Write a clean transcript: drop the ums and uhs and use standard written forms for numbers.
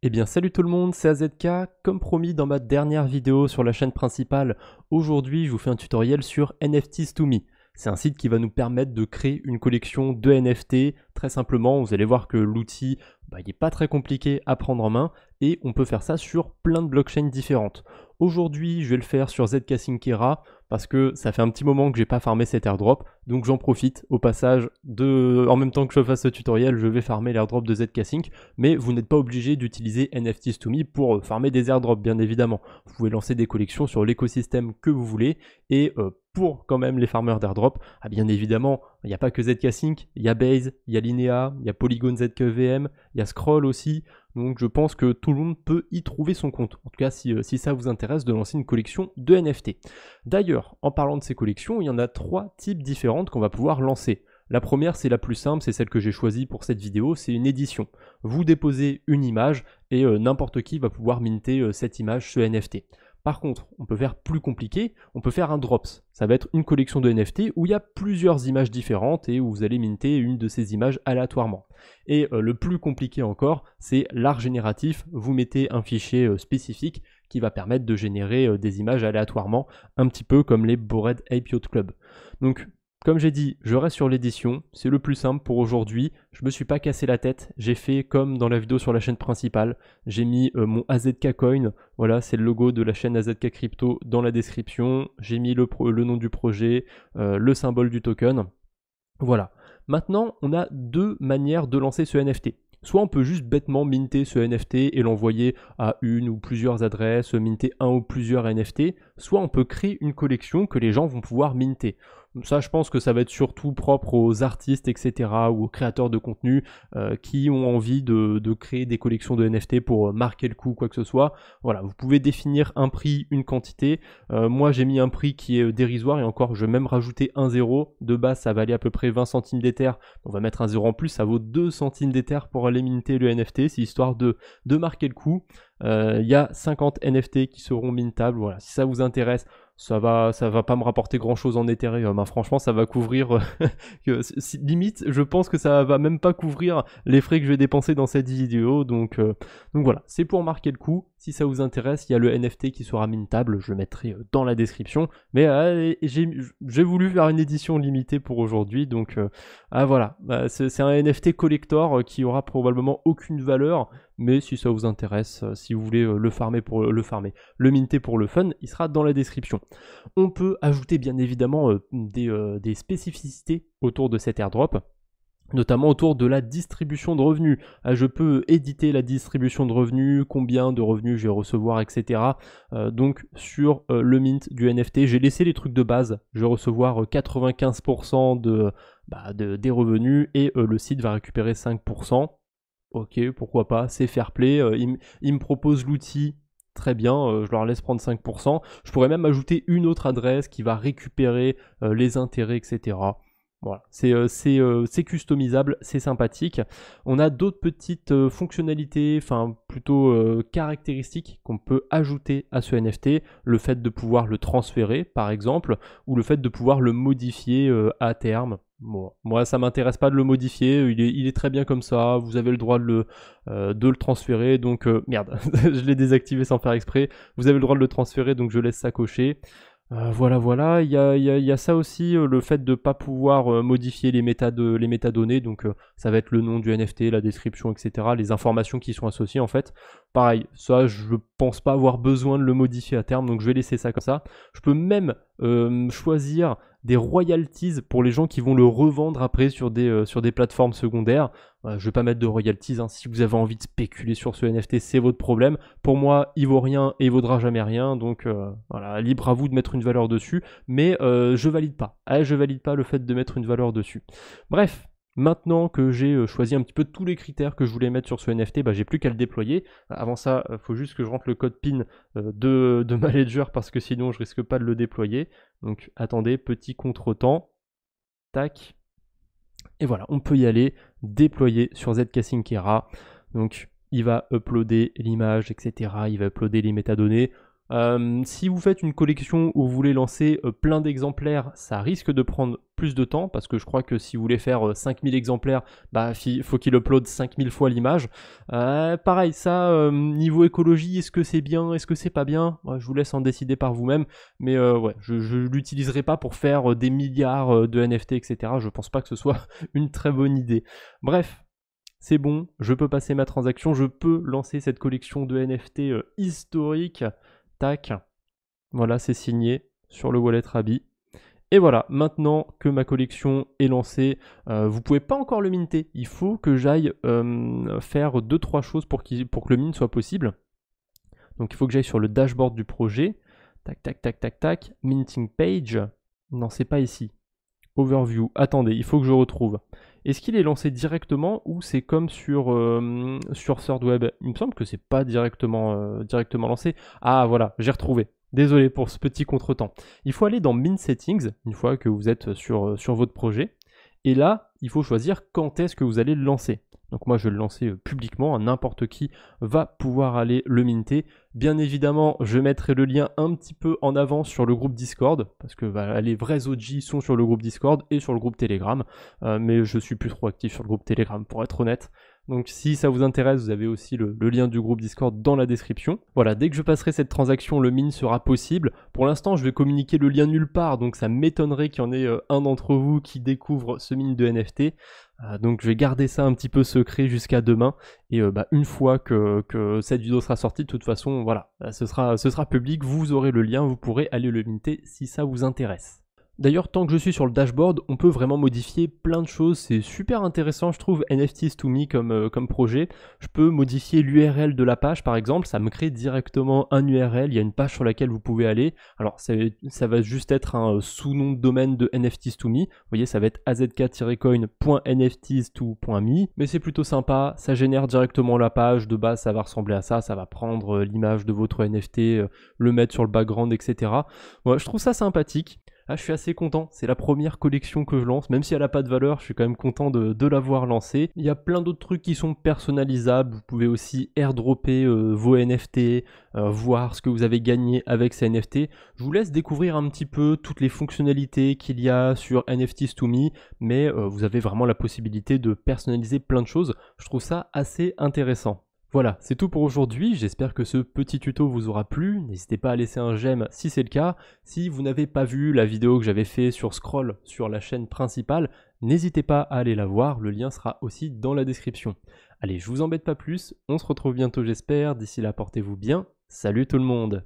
Eh bien salut tout le monde, c'est AZK. Comme promis dans ma dernière vidéo sur la chaîne principale, aujourd'hui je vous fais un tutoriel sur NFTs2Me. C'est un site qui va nous permettre de créer une collection de NFT. Très simplement, vous allez voir que l'outil, il n'est pas très compliqué à prendre en main et on peut faire ça sur plein de blockchains différentes. Aujourd'hui, je vais le faire sur ZK Syncera parce que ça fait un petit moment que j'ai pas farmé cet airdrop, donc j'en profite au passage en même temps que je fasse ce tutoriel, je vais farmer l'airdrop de ZK Sync, mais vous n'êtes pas obligé d'utiliser NFTs2Me pour farmer des airdrops, bien évidemment. Vous pouvez lancer des collections sur l'écosystème que vous voulez et pour quand même les farmers d'airdrop, bien évidemment, il n'y a pas que ZK Sync, il y a Base, il y a Linea, il y a Polygon ZKVM, il y a Scroll aussi. Donc je pense que tout le monde peut y trouver son compte. En tout cas, si ça vous intéresse de lancer une collection de NFT. D'ailleurs, en parlant de ces collections, il y en a 3 types différentes qu'on va pouvoir lancer. La première, c'est la plus simple, c'est celle que j'ai choisie pour cette vidéo, c'est une édition. Vous déposez une image et n'importe qui va pouvoir minter cette image, ce NFT. Par contre, on peut faire plus compliqué, on peut faire un drops. Ça va être une collection de NFT où il y a plusieurs images différentes et où vous allez minter une de ces images aléatoirement. Et le plus compliqué encore, c'est l'art génératif. Vous mettez un fichier spécifique qui va permettre de générer des images aléatoirement, un petit peu comme les Bored Ape Yacht Club. Donc, comme j'ai dit, je reste sur l'édition, c'est le plus simple pour aujourd'hui. Je me suis pas cassé la tête, j'ai fait comme dans la vidéo sur la chaîne principale. J'ai mis mon AZK Coin, voilà, c'est le logo de la chaîne AZK Crypto dans la description. J'ai mis le nom du projet, le symbole du token. Voilà. Maintenant, on a 2 manières de lancer ce NFT. Soit on peut juste bêtement minter ce NFT et l'envoyer à une ou plusieurs adresses, minter un ou plusieurs NFT, soit on peut créer une collection que les gens vont pouvoir minter. Ça, je pense que ça va être surtout propre aux artistes, etc., ou aux créateurs de contenu qui ont envie de créer des collections de NFT pour marquer le coup, quoi que ce soit. Voilà, vous pouvez définir un prix, une quantité. Moi, j'ai mis un prix qui est dérisoire et encore, je vais même rajouter un 0. De base, ça valait à peu près 20 centimes d'Ether. On va mettre un 0 en plus, ça vaut 2 centimes d'Ether pour aller minter le NFT. C'est histoire de marquer le coup. Il y a 50 NFT qui seront mintables. Voilà, si ça vous intéresse, ça va pas me rapporter grand chose en Ethereum. Franchement, ça va couvrir limite, je pense que ça va même pas couvrir les frais que je vais dépenser dans cette vidéo. Donc voilà, c'est pour marquer le coup. Si ça vous intéresse, il y a le NFT qui sera mintable, je le mettrai dans la description. Mais j'ai voulu faire une édition limitée pour aujourd'hui, donc voilà, c'est un NFT collector qui aura probablement aucune valeur. Mais si ça vous intéresse, si vous voulez le minter pour le fun, il sera dans la description. On peut ajouter bien évidemment des spécificités autour de cet airdrop, notamment autour de la distribution de revenus. Je peux éditer la distribution de revenus, combien de revenus je vais recevoir, etc. Donc sur le mint du NFT, j'ai laissé les trucs de base. Je vais recevoir 95% des revenus et le site va récupérer 5%. Ok, pourquoi pas, c'est fair play. Ils me proposent l'outil, très bien, je leur laisse prendre 5%. Je pourrais même ajouter une autre adresse qui va récupérer les intérêts, etc. Voilà, c'est customisable, c'est sympathique. On a d'autres petites fonctionnalités, enfin plutôt caractéristiques qu'on peut ajouter à ce NFT. Le fait de pouvoir le transférer, par exemple, ou le fait de pouvoir le modifier à terme. Bon, moi, ça m'intéresse pas de le modifier, il est très bien comme ça, vous avez le droit de le transférer, donc merde, je l'ai désactivé sans faire exprès, vous avez le droit de le transférer, donc je laisse ça cocher. Voilà, il y a ça aussi, le fait de ne pas pouvoir modifier les métadonnées, donc ça va être le nom du NFT, la description, etc., les informations qui sont associées en fait. Pareil, ça je pense pas avoir besoin de le modifier à terme, donc je vais laisser ça comme ça. Je peux même choisir des royalties pour les gens qui vont le revendre après sur des plateformes secondaires. Je vais pas mettre de royalties, hein. Si vous avez envie de spéculer sur ce NFT, c'est votre problème. Pour moi, il vaut rien et il vaudra jamais rien, donc voilà, libre à vous de mettre une valeur dessus, mais je valide pas. Je valide pas le fait de mettre une valeur dessus. Bref. Maintenant que j'ai choisi un petit peu tous les critères que je voulais mettre sur ce NFT, j'ai plus qu'à le déployer. Avant ça, il faut juste que je rentre le code PIN de ma ledger parce que sinon je risque pas de le déployer. Donc attendez, petit contretemps. Tac. Et voilà, on peut y aller, déployer sur ZK Syncera. Donc il va uploader l'image, etc. Il va uploader les métadonnées. Si vous faites une collection où vous voulez lancer plein d'exemplaires, ça risque de prendre plus de temps parce que je crois que si vous voulez faire 5000 exemplaires, bah, faut qu'il upload 5000 fois l'image. Pareil, ça, niveau écologie, est-ce que c'est bien, est-ce que c'est pas bien? Je vous laisse en décider par vous-même, mais ouais, je l'utiliserai pas pour faire des milliards de NFT, etc. Je pense pas que ce soit une très bonne idée. Bref. C'est bon, je peux passer ma transaction, je peux lancer cette collection de NFT historique. Tac, voilà, c'est signé sur le wallet Rabi. Et voilà, maintenant que ma collection est lancée, vous pouvez pas encore le minter. Il faut que j'aille faire 2-3 choses pour que le mint soit possible. Donc il faut que j'aille sur le dashboard du projet. Tac, tac, tac, tac, tac. Minting page. Non, c'est pas ici. Overview. Attendez, il faut que je retrouve. Est-ce qu'il est lancé directement ou c'est comme sur ThirdWeb? Il me semble que c'est pas directement lancé. Ah voilà, j'ai retrouvé. Désolé pour ce petit contretemps. Il faut aller dans Mint Settings, une fois que vous êtes sur votre projet. Et là, il faut choisir quand est-ce que vous allez le lancer. Donc moi, je vais le lancer publiquement, n'importe qui va pouvoir aller le minter. Bien évidemment, je mettrai le lien un petit peu en avant sur le groupe Discord, parce que les vrais OG sont sur le groupe Discord et sur le groupe Telegram, mais je suis plus trop actif sur le groupe Telegram, pour être honnête. Donc si ça vous intéresse, vous avez aussi le lien du groupe Discord dans la description. Voilà, dès que je passerai cette transaction, le mint sera possible. Pour l'instant, je vais communiquer le lien nulle part, donc ça m'étonnerait qu'il y en ait un d'entre vous qui découvre ce mint de NFT. Donc je vais garder ça un petit peu secret jusqu'à demain. Et une fois que cette vidéo sera sortie, de toute façon, voilà, ce sera public, vous aurez le lien, vous pourrez aller le minter si ça vous intéresse. D'ailleurs, tant que je suis sur le dashboard, on peut vraiment modifier plein de choses. C'est super intéressant, je trouve, NFTs2Me comme projet. Je peux modifier l'URL de la page, par exemple. Ça me crée directement un URL. Il y a une page sur laquelle vous pouvez aller. Alors, ça va juste être un sous-nom de domaine de NFTs2Me. Vous voyez, ça va être azk-coin.nfts2.me. Mais c'est plutôt sympa. Ça génère directement la page. De base, ça va ressembler à ça. Ça va prendre l'image de votre NFT, le mettre sur le background, etc. Moi, je trouve ça sympathique. Ah, je suis assez content, c'est la première collection que je lance, même si elle n'a pas de valeur, je suis quand même content de l'avoir lancée. Il y a plein d'autres trucs qui sont personnalisables, vous pouvez aussi airdropper vos NFT, voir ce que vous avez gagné avec ces NFT. Je vous laisse découvrir un petit peu toutes les fonctionnalités qu'il y a sur NFTs2Me, mais vous avez vraiment la possibilité de personnaliser plein de choses. Je trouve ça assez intéressant. Voilà, c'est tout pour aujourd'hui, j'espère que ce petit tuto vous aura plu, n'hésitez pas à laisser un j'aime si c'est le cas. Si vous n'avez pas vu la vidéo que j'avais fait sur Scroll sur la chaîne principale, n'hésitez pas à aller la voir, le lien sera aussi dans la description. Allez, je vous embête pas plus, on se retrouve bientôt j'espère, d'ici là portez-vous bien, salut tout le monde!